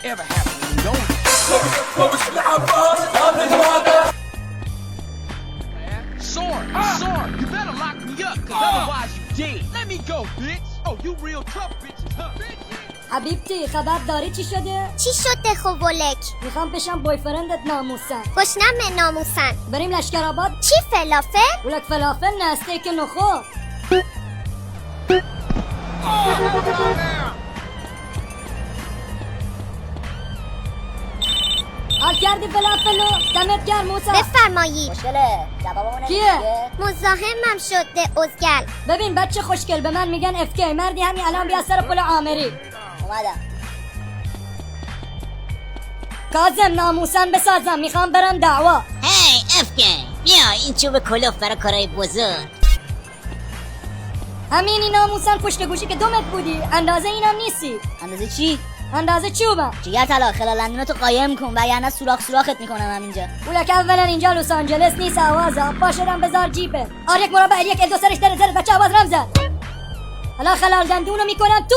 ever happen when you don't. Soren, you better lock me up, cause otherwise you dead. Let me go, bitch. Oh, you real tough bitches, huh? حبیبتی خبر داری چی شده؟ چی شده خوولک؟ میخوام بشم بویفرندت ناموسن. گشنم ناموسن. بریم لشکرآباد؟ چی فلافل؟ ولک فلافل نه استیک نخود. حال کردی فلافلو؟ دمت گرم موسی. بفرمایید. مشکله جوابمون کیه؟ مزاحمم شده ازگل. ببین بچه خوشگل به من میگن افکی مردی همین الان بیا سر پل آمری. اومدم. کاظم ناموسن بسازم میخوام برم دعوا. هی افکن بیا این چوب کلوف برای کارای بزرگ. همینی ناموسن پشت گوشی که دومت بودی اندازه اینم نیستی. اندازه چی؟ اندازه چوبم. جیگر طلا خلالندونتو قایم کن وگرنه سوراخت میکنم همینجا. ولک اولا اینجا لس آنجلس نیست آوازه باشدم بذار جیبه. یک مربع یک ال دو سرش در زرد بچه آواز رم زد. حالا خلال دندونو میکنم تو.